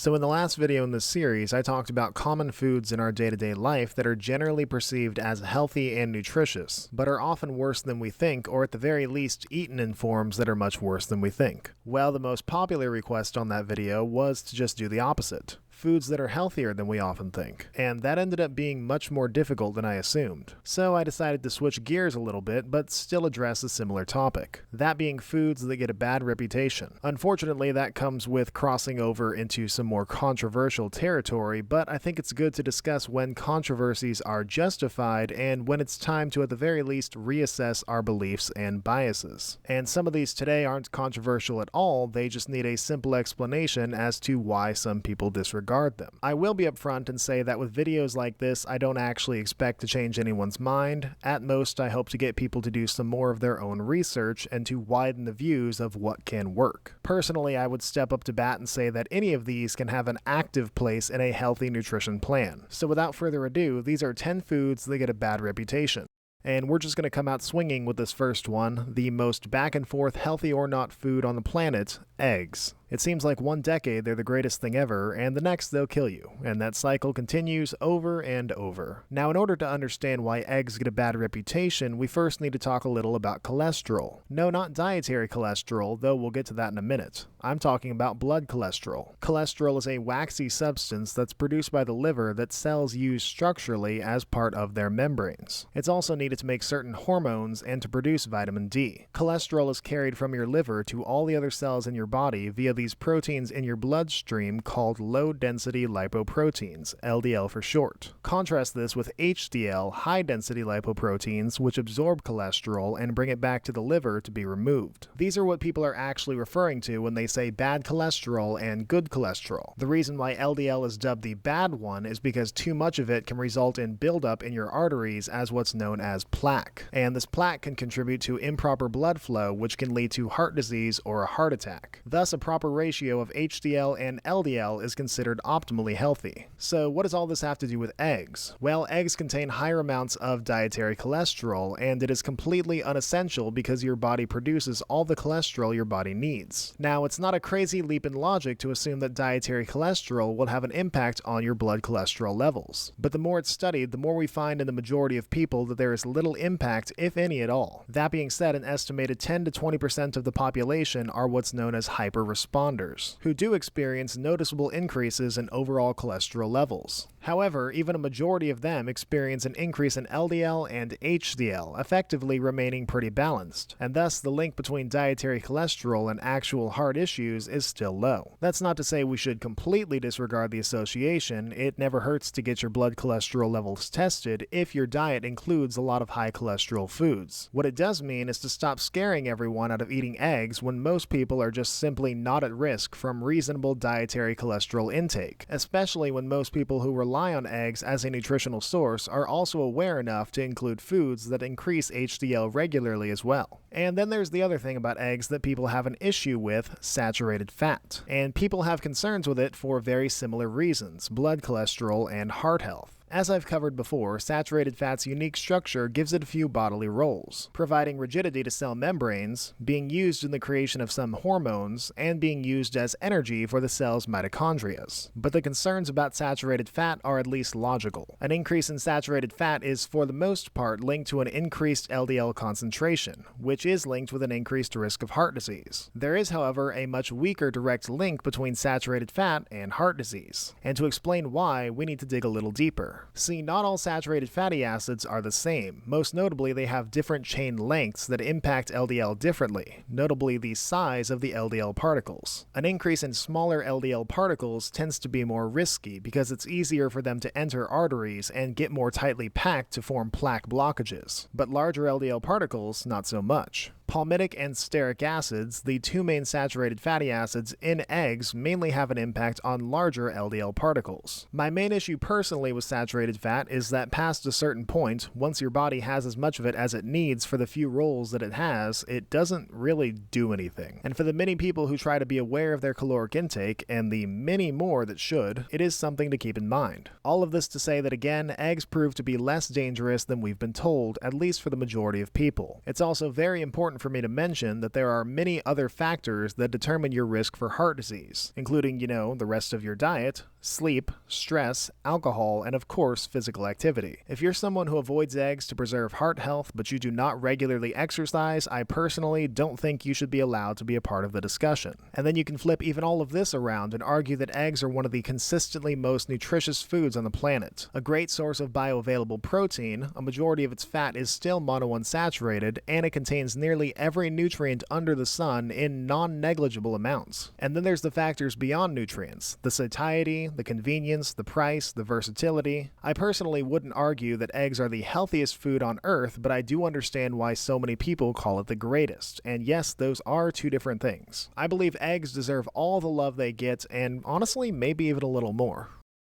So in the last video in this series, I talked about common foods in our day-to-day life that are generally perceived as healthy and nutritious, but are often worse than we think, or at the very least eaten in forms that are much worse than we think. Well, the most popular request on that video was to just do the opposite. Foods that are healthier than we often think, and that ended up being much more difficult than I assumed. So I decided to switch gears a little bit, but still address a similar topic, that being foods that get a bad reputation. Unfortunately, that comes with crossing over into some more controversial territory, but I think it's good to discuss when controversies are justified and when it's time to at the very least reassess our beliefs and biases. And some of these today aren't controversial at all, they just need a simple explanation as to why some people disregard them. I will be upfront and say that with videos like this, I don't actually expect to change anyone's mind. At most, I hope to get people to do some more of their own research and to widen the views of what can work. Personally, I would step up to bat and say that any of these can have an active place in a healthy nutrition plan. So without further ado, these are 10 foods that get a bad reputation. And we're just going to come out swinging with this first one, the most back and forth healthy or not food on the planet, eggs. It seems like one decade they're the greatest thing ever, and the next they'll kill you, and that cycle continues over and over. Now, in order to understand why eggs get a bad reputation, we first need to talk a little about cholesterol. No, not dietary cholesterol, though we'll get to that in a minute. I'm talking about blood cholesterol. Cholesterol is a waxy substance that's produced by the liver that cells use structurally as part of their membranes. It's also needed to make certain hormones and to produce vitamin D. Cholesterol is carried from your liver to all the other cells in your body via these proteins in your bloodstream called low-density lipoproteins, LDL for short. Contrast this with HDL, high-density lipoproteins, which absorb cholesterol and bring it back to the liver to be removed. These are what people are actually referring to when they say bad cholesterol and good cholesterol. The reason why LDL is dubbed the bad one is because too much of it can result in buildup in your arteries as what's known as plaque. And this plaque can contribute to improper blood flow, which can lead to heart disease or a heart attack. Thus, a proper ratio of HDL and LDL is considered optimally healthy. So what does all this have to do with eggs? Well, eggs contain higher amounts of dietary cholesterol, and it is completely unessential because your body produces all the cholesterol your body needs. Now, it's not a crazy leap in logic to assume that dietary cholesterol will have an impact on your blood cholesterol levels. But the more it's studied, the more we find in the majority of people that there is little impact, if any at all. That being said, an estimated 10 to 20% of the population are what's known as hyperresponders, who do experience noticeable increases in overall cholesterol levels. However, even a majority of them experience an increase in LDL and HDL, effectively remaining pretty balanced, and thus the link between dietary cholesterol and actual heart issues is still low. That's not to say we should completely disregard the association. It never hurts to get your blood cholesterol levels tested if your diet includes a lot of high cholesterol foods. What it does mean is to stop scaring everyone out of eating eggs when most people are just simply not at risk from reasonable dietary cholesterol intake, especially when most people who rely on eggs as a nutritional source are also aware enough to include foods that increase HDL regularly as well. And then there's the other thing about eggs that people have an issue with, saturated fat. And people have concerns with it for very similar reasons, blood cholesterol and heart health. As I've covered before, saturated fat's unique structure gives it a few bodily roles, providing rigidity to cell membranes, being used in the creation of some hormones, and being used as energy for the cell's mitochondria. But the concerns about saturated fat are at least logical. An increase in saturated fat is for the most part linked to an increased LDL concentration, which is linked with an increased risk of heart disease. There is, however, a much weaker direct link between saturated fat and heart disease. And to explain why, we need to dig a little deeper. See, not all saturated fatty acids are the same. Most notably, they have different chain lengths that impact LDL differently, notably the size of the LDL particles. An increase in smaller LDL particles tends to be more risky because it's easier for them to enter arteries and get more tightly packed to form plaque blockages. But larger LDL particles, not so much. Palmitic and stearic acids, the two main saturated fatty acids in eggs, mainly have an impact on larger LDL particles. My main issue personally with saturated fat is that past a certain point, once your body has as much of it as it needs for the few roles that it has, it doesn't really do anything. And for the many people who try to be aware of their caloric intake, and the many more that should, it is something to keep in mind. All of this to say that again, eggs prove to be less dangerous than we've been told, at least for the majority of people. It's also very important for me to mention that there are many other factors that determine your risk for heart disease, including, the rest of your diet, sleep, stress, alcohol, and of course, physical activity. If you're someone who avoids eggs to preserve heart health, but you do not regularly exercise, I personally don't think you should be allowed to be a part of the discussion. And then you can flip even all of this around and argue that eggs are one of the consistently most nutritious foods on the planet. A great source of bioavailable protein, a majority of its fat is still monounsaturated, and it contains nearly every nutrient under the sun in non-negligible amounts. And then there's the factors beyond nutrients, the satiety, the convenience, the price, the versatility. I personally wouldn't argue that eggs are the healthiest food on earth, but I do understand why so many people call it the greatest. And yes, those are two different things. I believe eggs deserve all the love they get, and honestly, maybe even a little more.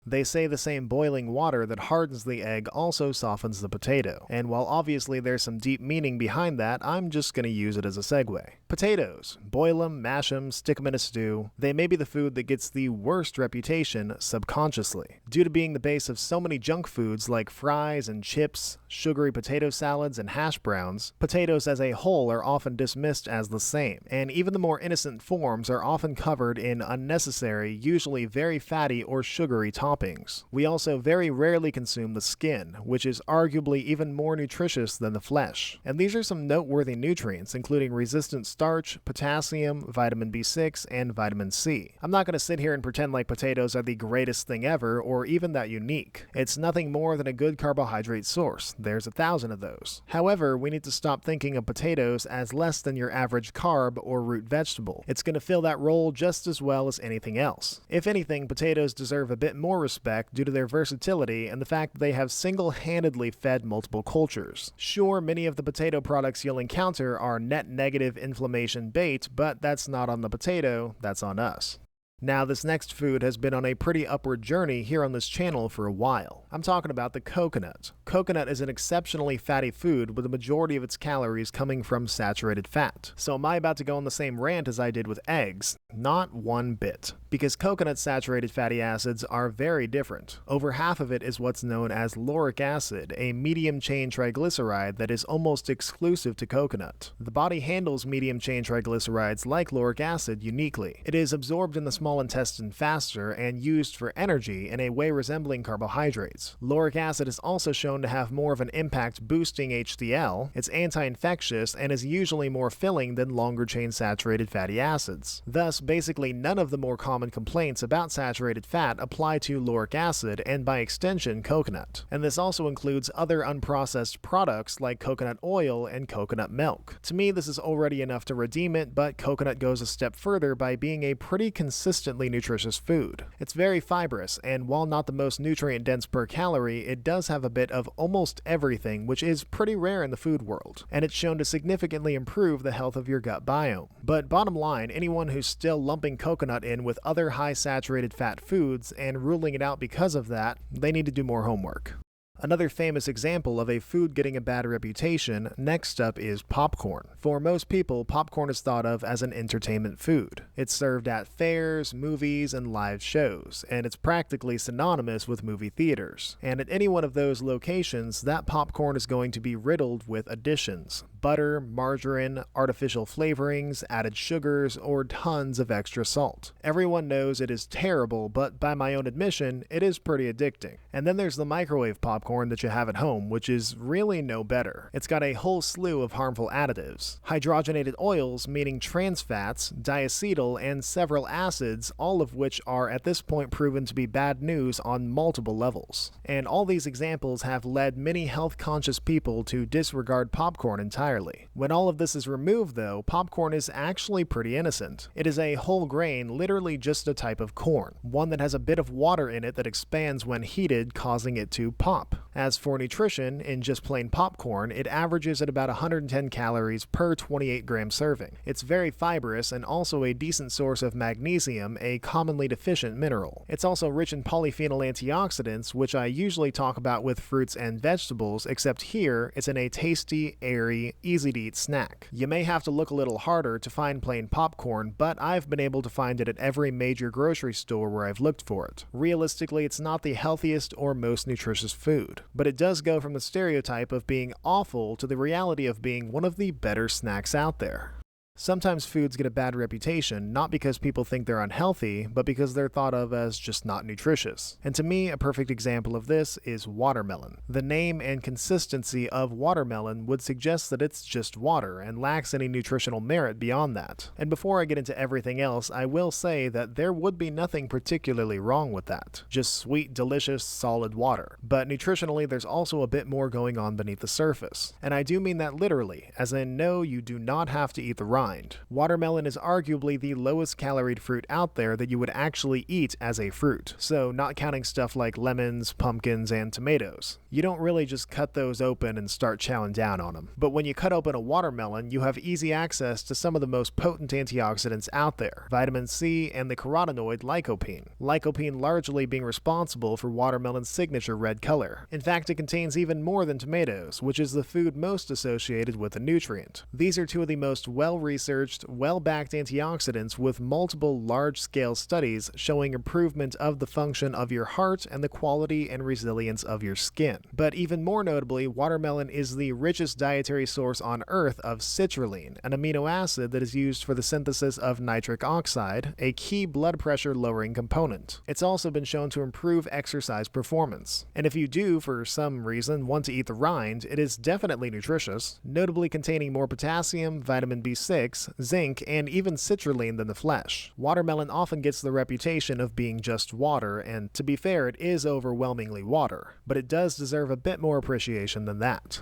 They say the same boiling water that hardens the egg also softens the potato, and while obviously there's some deep meaning behind that, I'm just going to use it as a segue. Potatoes. Boil them, mash them, stick them in a stew. They may be the food that gets the worst reputation subconsciously. Due to being the base of so many junk foods like fries and chips, sugary potato salads, and hash browns, potatoes as a whole are often dismissed as the same, and even the more innocent forms are often covered in unnecessary, usually very fatty or sugary toppings. We also very rarely consume the skin, which is arguably even more nutritious than the flesh. And these are some noteworthy nutrients, including resistant starch, potassium, vitamin B6, and vitamin C. I'm not going to sit here and pretend like potatoes are the greatest thing ever, or even that unique. It's nothing more than a good carbohydrate source. There's 1,000 of those. However, we need to stop thinking of potatoes as less than your average carb or root vegetable. It's going to fill that role just as well as anything else. If anything, potatoes deserve a bit more respect due to their versatility and the fact that they have single-handedly fed multiple cultures. Sure, many of the potato products you'll encounter are net negative inflammation bait, but that's not on the potato, that's on us. Now, this next food has been on a pretty upward journey here on this channel for a while. I'm talking about the coconut. Coconut is an exceptionally fatty food with the majority of its calories coming from saturated fat. So am I about to go on the same rant as I did with eggs? Not one bit. Because coconut saturated fatty acids are very different. Over half of it is what's known as lauric acid, a medium chain triglyceride that is almost exclusive to coconut. The body handles medium chain triglycerides like lauric acid uniquely. It is absorbed in the small intestine faster and used for energy in a way resembling carbohydrates. Lauric acid is also shown to have more of an impact boosting HDL, it's anti-infectious, and is usually more filling than longer chain saturated fatty acids. Thus, basically none of the more common complaints about saturated fat apply to lauric acid and by extension coconut. And this also includes other unprocessed products like coconut oil and coconut milk. To me, this is already enough to redeem it, but coconut goes a step further by being a pretty consistently nutritious food. It's very fibrous, and while not the most nutrient dense per calorie, it does have a bit of almost everything, which is pretty rare in the food world, and it's shown to significantly improve the health of your gut biome. But bottom line, anyone who's still lumping coconut in with other high saturated fat foods and ruling it out because of that, they need to do more homework. Another famous example of a food getting a bad reputation, next up is popcorn. For most people, popcorn is thought of as an entertainment food. It's served at fairs, movies, and live shows, and it's practically synonymous with movie theaters. And at any one of those locations, that popcorn is going to be riddled with additions: butter, margarine, artificial flavorings, added sugars, or tons of extra salt. Everyone knows it is terrible, but by my own admission, it is pretty addicting. And then there's the microwave popcorn that you have at home, which is really no better. It's got a whole slew of harmful additives: hydrogenated oils, meaning trans fats, diacetyl, and several acids, all of which are at this point proven to be bad news on multiple levels. And all these examples have led many health-conscious people to disregard popcorn entirely. When all of this is removed, though, popcorn is actually pretty innocent. It is a whole grain, literally just a type of corn, one that has a bit of water in it that expands when heated, causing it to pop. As for nutrition, in just plain popcorn, it averages at about 110 calories per 28 gram serving. It's very fibrous and also a decent source of magnesium, a commonly deficient mineral. It's also rich in polyphenol antioxidants, which I usually talk about with fruits and vegetables, except here it's in a tasty, airy, easy-to-eat snack. You may have to look a little harder to find plain popcorn, but I've been able to find it at every major grocery store where I've looked for it. Realistically, it's not the healthiest or most nutritious food. but it does go from the stereotype of being awful to the reality of being one of the better snacks out there. Sometimes foods get a bad reputation, not because people think they're unhealthy, but because they're thought of as just not nutritious. And to me, a perfect example of this is watermelon. The name and consistency of watermelon would suggest that it's just water and lacks any nutritional merit beyond that. And before I get into everything else, I will say that there would be nothing particularly wrong with that. Just sweet, delicious, solid water. But nutritionally, there's also a bit more going on beneath the surface. And I do mean that literally, as in no, you do not have to eat the rind. Watermelon is arguably the lowest caloried fruit out there that you would actually eat as a fruit, so not counting stuff like lemons, pumpkins, and tomatoes. You don't really just cut those open and start chowing down on them. But when you cut open a watermelon, you have easy access to some of the most potent antioxidants out there, vitamin C and the carotenoid lycopene. Lycopene largely being responsible for watermelon's signature red color. In fact, it contains even more than tomatoes, which is the food most associated with the nutrient. These are two of the most well-researched, well-backed antioxidants with multiple large-scale studies showing improvement of the function of your heart and the quality and resilience of your skin. But even more notably, watermelon is the richest dietary source on Earth of citrulline, an amino acid that is used for the synthesis of nitric oxide, a key blood pressure lowering component. It's also been shown to improve exercise performance. And if you do, for some reason, want to eat the rind, it is definitely nutritious, notably containing more potassium, vitamin B6, zinc, and even citrulline than the flesh. Watermelon often gets the reputation of being just water, and to be fair, it is overwhelmingly water, but it does deserve a bit more appreciation than that.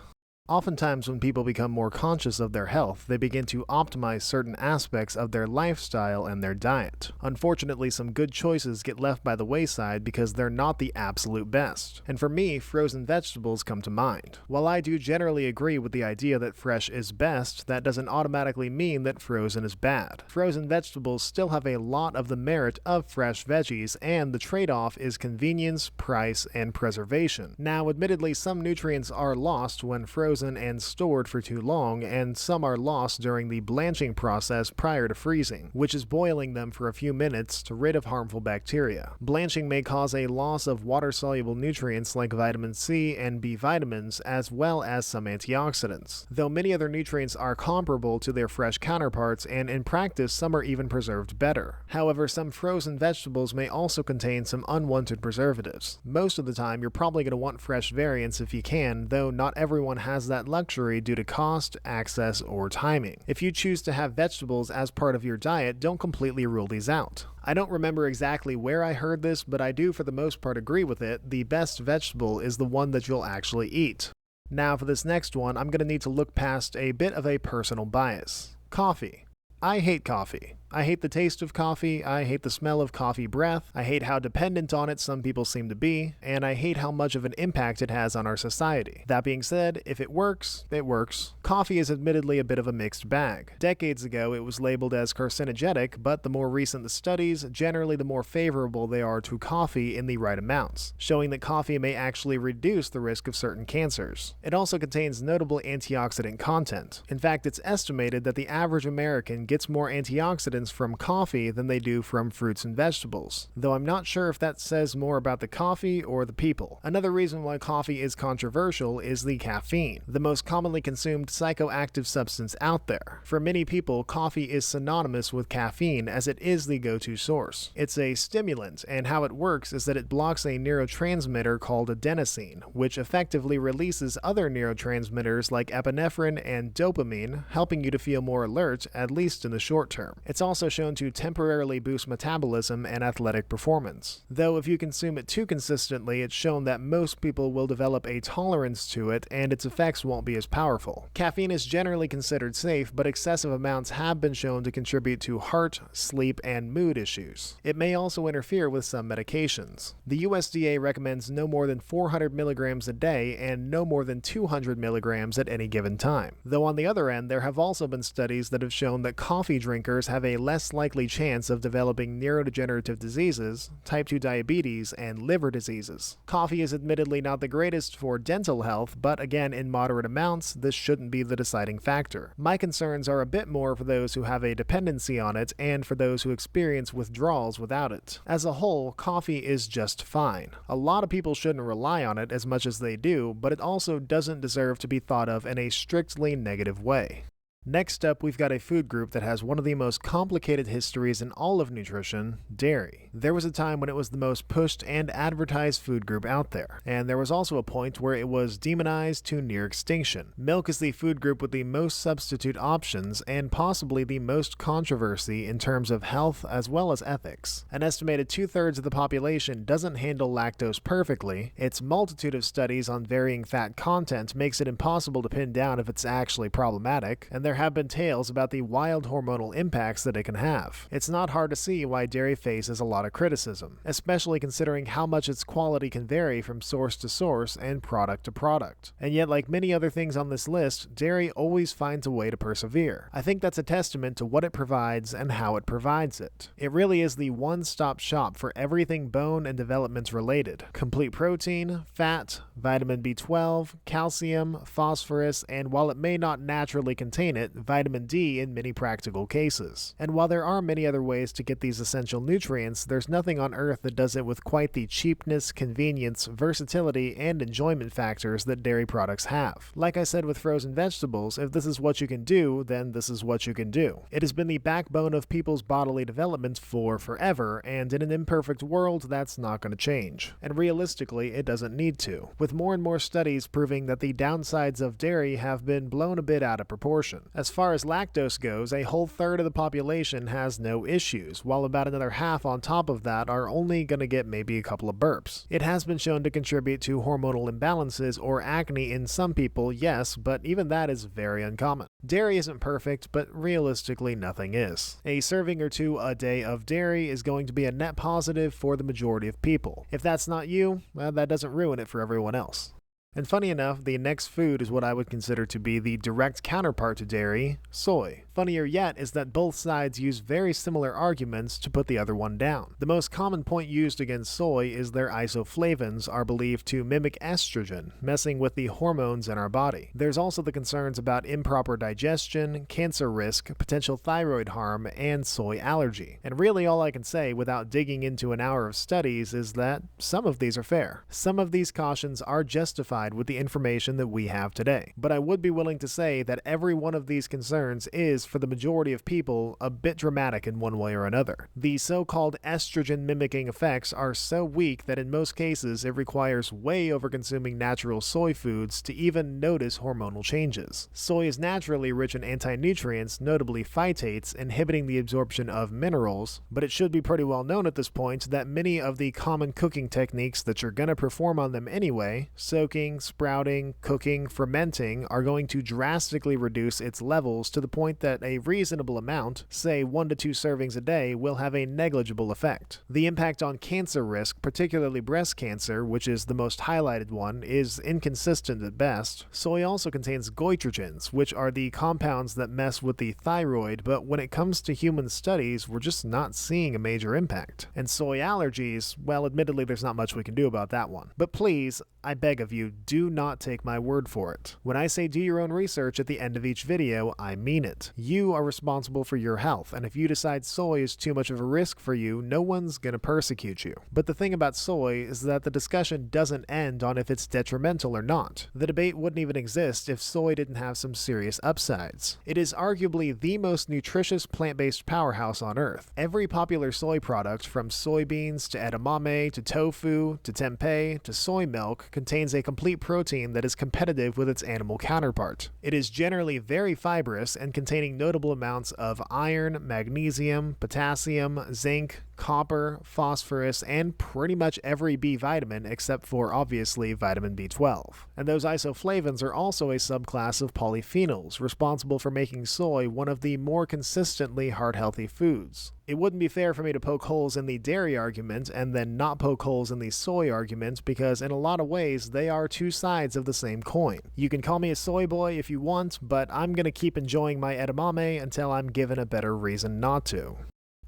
Oftentimes, when people become more conscious of their health, they begin to optimize certain aspects of their lifestyle and their diet. Unfortunately, some good choices get left by the wayside because they're not the absolute best. And for me, frozen vegetables come to mind. While I do generally agree with the idea that fresh is best, that doesn't automatically mean that frozen is bad. Frozen vegetables still have a lot of the merit of fresh veggies, and the trade-off is convenience, price, and preservation. Now, admittedly, some nutrients are lost when frozen and stored for too long, and some are lost during the blanching process prior to freezing, which is boiling them for a few minutes to rid of harmful bacteria. Blanching may cause a loss of water-soluble nutrients like vitamin C and B vitamins, as well as some antioxidants, though many other nutrients are comparable to their fresh counterparts, and in practice some are even preserved better. However, some frozen vegetables may also contain some unwanted preservatives. Most of the time, you're probably going to want fresh variants if you can, though not everyone has that luxury due to cost, access, or timing. If you choose to have vegetables as part of your diet, don't completely rule these out. I don't remember exactly where I heard this, but I do for the most part agree with it. The best vegetable is the one that you'll actually eat. Now for this next one, I'm going to need to look past a bit of a personal bias. Coffee. I hate coffee. I hate the taste of coffee, I hate the smell of coffee breath, I hate how dependent on it some people seem to be, and I hate how much of an impact it has on our society. That being said, if it works, it works. Coffee is admittedly a bit of a mixed bag. Decades ago, it was labeled as carcinogenic, but the more recent the studies, generally the more favorable they are to coffee in the right amounts, showing that coffee may actually reduce the risk of certain cancers. It also contains notable antioxidant content. In fact, it's estimated that the average American gets more antioxidants from coffee than they do from fruits and vegetables, though I'm not sure if that says more about the coffee or the people. Another reason why coffee is controversial is the caffeine, the most commonly consumed psychoactive substance out there. For many people, coffee is synonymous with caffeine as it is the go-to source. It's a stimulant, and how it works is that it blocks a neurotransmitter called adenosine, which effectively releases other neurotransmitters like epinephrine and dopamine, helping you to feel more alert, at least in the short term. It's also shown to temporarily boost metabolism and athletic performance. Though if you consume it too consistently, it's shown that most people will develop a tolerance to it and its effects won't be as powerful. Caffeine is generally considered safe, but excessive amounts have been shown to contribute to heart, sleep, and mood issues. It may also interfere with some medications. The USDA recommends no more than 400 milligrams a day and no more than 200 milligrams at any given time. Though on the other end, there have also been studies that have shown that coffee drinkers have a a less likely chance of developing neurodegenerative diseases, type 2 diabetes, and liver diseases. Coffee is admittedly not the greatest for dental health, but again, in moderate amounts, this shouldn't be the deciding factor. My concerns are a bit more for those who have a dependency on it and for those who experience withdrawals without it. As a whole, coffee is just fine. A lot of people shouldn't rely on it as much as they do, but it also doesn't deserve to be thought of in a strictly negative way. Next up, we've got a food group that has one of the most complicated histories in all of nutrition, dairy. There was a time when it was the most pushed and advertised food group out there, and there was also a point where it was demonized to near extinction. Milk is the food group with the most substitute options and possibly the most controversy in terms of health as well as ethics. An estimated 2/3 of the population doesn't handle lactose perfectly. Its multitude of studies on varying fat content makes it impossible to pin down if it's actually problematic, and there have been tales about the wild hormonal impacts that it can have. It's not hard to see why dairy faces a lot of criticism, especially considering how much its quality can vary from source to source and product to product. And yet, like many other things on this list, dairy always finds a way to persevere. I think that's a testament to what it provides and how it provides it. It really is the one-stop shop for everything bone and development related. Complete protein, fat, vitamin B12, calcium, phosphorus, and while it may not naturally contain it, vitamin D in many practical cases. And while there are many other ways to get these essential nutrients, there's nothing on earth that does it with quite the cheapness, convenience, versatility, and enjoyment factors that dairy products have. Like I said with frozen vegetables, if this is what you can do, then this is what you can do. It has been the backbone of people's bodily development for forever, and in an imperfect world, that's not going to change. And realistically, it doesn't need to, with more and more studies proving that the downsides of dairy have been blown a bit out of proportion. As far as lactose goes, a whole third of the population has no issues, while about another half on top of that are only going to get maybe a couple of burps. It has been shown to contribute to hormonal imbalances or acne in some people, yes, but even that is very uncommon. Dairy isn't perfect, but realistically nothing is. A serving or two a day of dairy is going to be a net positive for the majority of people. If that's not you, well, that doesn't ruin it for everyone else. And funny enough, the next food is what I would consider to be the direct counterpart to dairy, soy. Funnier yet is that both sides use very similar arguments to put the other one down. The most common point used against soy is their isoflavones are believed to mimic estrogen, messing with the hormones in our body. There's also the concerns about improper digestion, cancer risk, potential thyroid harm, and soy allergy. And really all I can say without digging into an hour of studies is that some of these are fair. Some of these cautions are justified with the information that we have today. But I would be willing to say that every one of these concerns is, for the majority of people, a bit dramatic in one way or another. The so-called estrogen-mimicking effects are so weak that in most cases it requires way over-consuming natural soy foods to even notice hormonal changes. Soy is naturally rich in anti-nutrients, notably phytates, inhibiting the absorption of minerals, but it should be pretty well known at this point that many of the common cooking techniques that you're going to perform on them anyway, soaking, sprouting, cooking, fermenting, are going to drastically reduce its levels to the point that a reasonable amount, say 1 to 2 servings a day, will have a negligible effect. The impact on cancer risk, particularly breast cancer, which is the most highlighted one, is inconsistent at best. Soy also contains goitrogens, which are the compounds that mess with the thyroid, but when it comes to human studies, we're just not seeing a major impact. And soy allergies, well, admittedly there's not much we can do about that one. But please, I beg of you, do not take my word for it. When I say do your own research at the end of each video, I mean it. You are responsible for your health, and if you decide soy is too much of a risk for you, no one's gonna persecute you. But the thing about soy is that the discussion doesn't end on if it's detrimental or not. The debate wouldn't even exist if soy didn't have some serious upsides. It is arguably the most nutritious plant-based powerhouse on earth. Every popular soy product, from soybeans to edamame to tofu to tempeh to soy milk, contains a complete protein that is competitive with its animal counterpart. It is generally very fibrous and containing notable amounts of iron, magnesium, potassium, zinc, copper, phosphorus, and pretty much every B vitamin except for, obviously, vitamin B12. And those isoflavones are also a subclass of polyphenols, responsible for making soy one of the more consistently heart-healthy foods. It wouldn't be fair for me to poke holes in the dairy argument and then not poke holes in the soy argument, because in a lot of ways they are two sides of the same coin. You can call me a soy boy if you want, but I'm gonna keep enjoying my edamame until I'm given a better reason not to.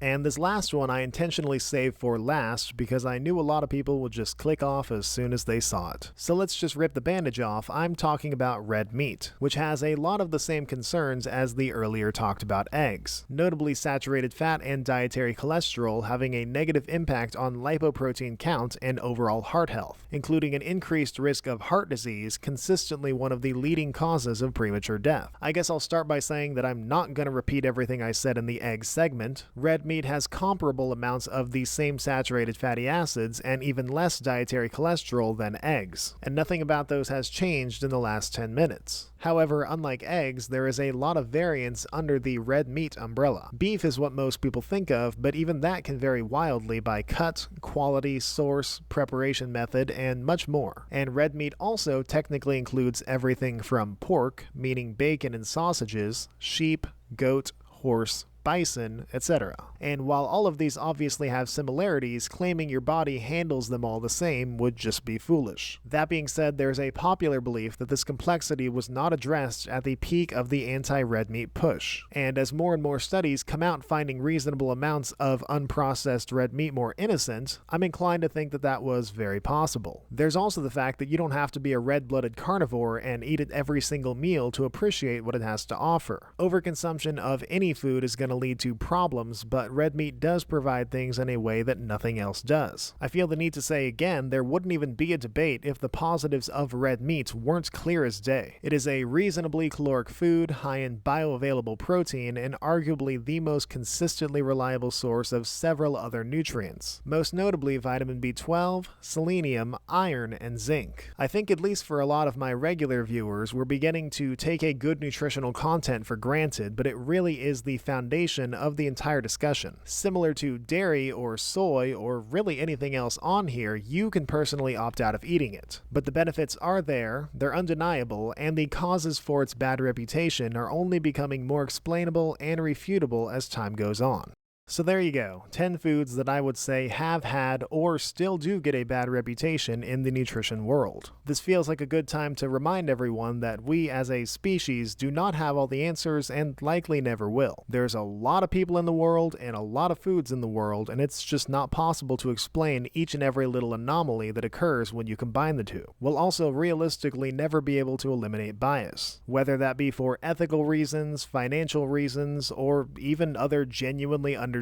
And this last one I intentionally saved for last because I knew a lot of people would just click off as soon as they saw it. So let's just rip the bandage off. I'm talking about red meat, which has a lot of the same concerns as the earlier talked about eggs, notably saturated fat and dietary cholesterol having a negative impact on lipoprotein count and overall heart health, including an increased risk of heart disease, consistently one of the leading causes of premature death. I guess I'll start by saying that I'm not going to repeat everything I said in the egg segment. Red meat has comparable amounts of the same saturated fatty acids and even less dietary cholesterol than eggs, and nothing about those has changed in the last 10 minutes. However, unlike eggs, there is a lot of variance under the red meat umbrella. Beef is what most people think of, but even that can vary wildly by cut, quality, source, preparation method, and much more. And red meat also technically includes everything from pork, meaning bacon and sausages, sheep, goat, horse, bison, etc. And while all of these obviously have similarities, claiming your body handles them all the same would just be foolish. That being said, there's a popular belief that this complexity was not addressed at the peak of the anti-red meat push. And as more and more studies come out finding reasonable amounts of unprocessed red meat more innocent, I'm inclined to think that that was very possible. There's also the fact that you don't have to be a red-blooded carnivore and eat it every single meal to appreciate what it has to offer. Overconsumption of any food is going to lead to problems, but red meat does provide things in a way that nothing else does. I feel the need to say again, there wouldn't even be a debate if the positives of red meat weren't clear as day. It is a reasonably caloric food, high in bioavailable protein, and arguably the most consistently reliable source of several other nutrients, most notably vitamin B12, selenium, iron, and zinc. I think at least for a lot of my regular viewers, we're beginning to take a good nutritional content for granted, but it really is the foundation of the entire discussion. Similar to dairy or soy or really anything else on here, you can personally opt out of eating it. But the benefits are there, they're undeniable, and the causes for its bad reputation are only becoming more explainable and refutable as time goes on. So there you go, 10 foods that I would say have had or still do get a bad reputation in the nutrition world. This feels like a good time to remind everyone that we as a species do not have all the answers and likely never will. There's a lot of people in the world and a lot of foods in the world, and it's just not possible to explain each and every little anomaly that occurs when you combine the two. We'll also realistically never be able to eliminate bias, whether that be for ethical reasons, financial reasons, or even other genuinely understandable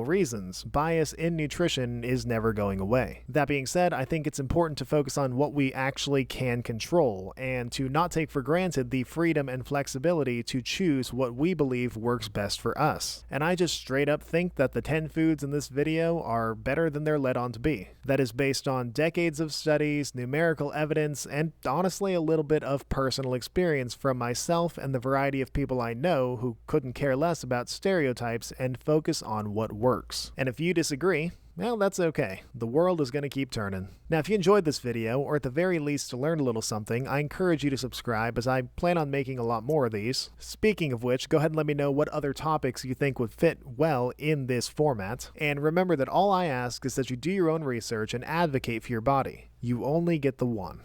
reasons. Bias in nutrition is never going away. That being said, I think it's important to focus on what we actually can control and to not take for granted the freedom and flexibility to choose what we believe works best for us. And I just straight up think that the 10 foods in this video are better than they're led on to be. That is based on decades of studies, numerical evidence, and honestly a little bit of personal experience from myself and the variety of people I know who couldn't care less about stereotypes and focus on what works. And if you disagree, well, that's okay. The world is going to keep turning. Now, if you enjoyed this video, or at the very least learned a little something, I encourage you to subscribe as I plan on making a lot more of these. Speaking of which, go ahead and let me know what other topics you think would fit well in this format. And remember that all I ask is that you do your own research and advocate for your body. You only get the one.